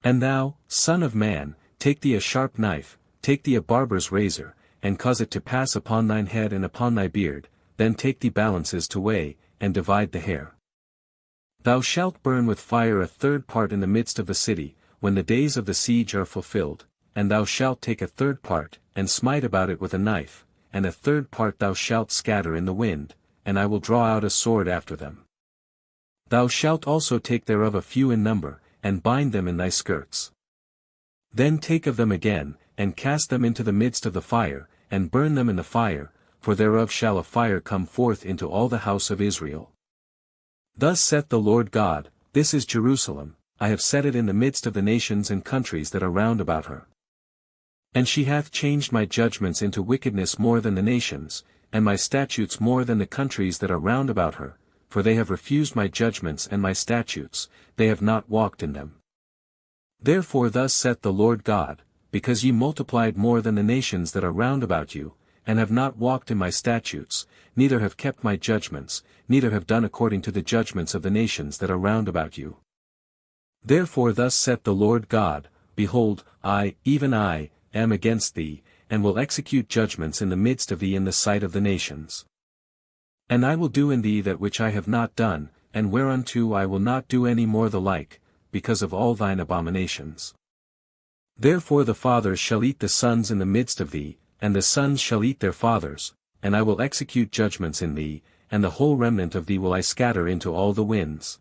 And thou, son of man, take thee a sharp knife, take thee a barber's razor, and cause it to pass upon thine head and upon thy beard, then take thee balances to weigh, and divide the hair. Thou shalt burn with fire a third part in the midst of the city, when the days of the siege are fulfilled, and thou shalt take a third part, and smite about it with a knife, and a third part thou shalt scatter in the wind, and I will draw out a sword after them. Thou shalt also take thereof a few in number, and bind them in thy skirts. Then take of them again, and cast them into the midst of the fire, and burn them in the fire, for thereof shall a fire come forth into all the house of Israel. Thus saith the Lord God, This is Jerusalem, I have set it in the midst of the nations and countries that are round about her. And she hath changed my judgments into wickedness more than the nations, and my statutes more than the countries that are round about her, for they have refused my judgments and my statutes, they have not walked in them. Therefore thus saith the Lord God, because ye multiplied more than the nations that are round about you, and have not walked in my statutes, neither have kept my judgments, neither have done according to the judgments of the nations that are round about you. Therefore thus saith the Lord God, Behold, I, even I, am against thee, and will execute judgments in the midst of thee in the sight of the nations. And I will do in thee that which I have not done, and whereunto I will not do any more the like, because of all thine abominations. Therefore the fathers shall eat the sons in the midst of thee, and the sons shall eat their fathers, and I will execute judgments in thee, and the whole remnant of thee will I scatter into all the winds.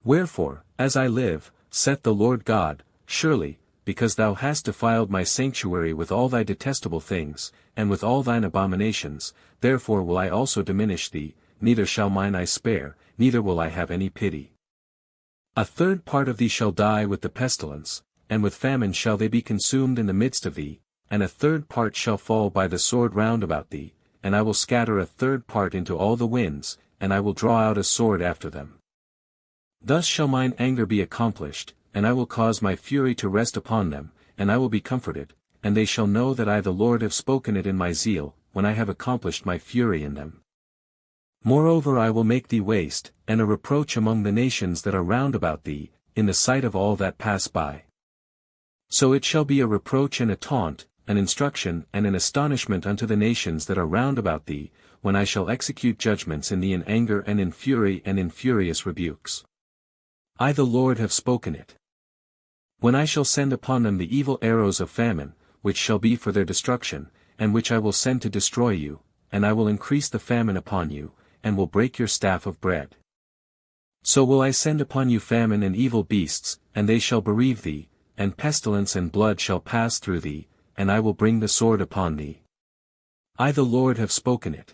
Wherefore, as I live, saith the Lord God, surely, because thou hast defiled my sanctuary with all thy detestable things, and with all thine abominations, therefore will I also diminish thee, neither shall mine eye spare, neither will I have any pity. A third part of thee shall die with the pestilence, and with famine shall they be consumed in the midst of thee, and a third part shall fall by the sword round about thee, and I will scatter a third part into all the winds, and I will draw out a sword after them. Thus shall mine anger be accomplished, and I will cause my fury to rest upon them, and I will be comforted, and they shall know that I the Lord have spoken it in my zeal, when I have accomplished my fury in them. Moreover I will make thee waste, and a reproach among the nations that are round about thee, in the sight of all that pass by. So it shall be a reproach and a taunt, an instruction and an astonishment unto the nations that are round about thee, when I shall execute judgments in thee in anger and in fury and in furious rebukes. I the Lord have spoken it. When I shall send upon them the evil arrows of famine, which shall be for their destruction, and which I will send to destroy you, and I will increase the famine upon you, and will break your staff of bread. So will I send upon you famine and evil beasts, and they shall bereave thee, and pestilence and blood shall pass through thee, and I will bring the sword upon thee. I the Lord have spoken it.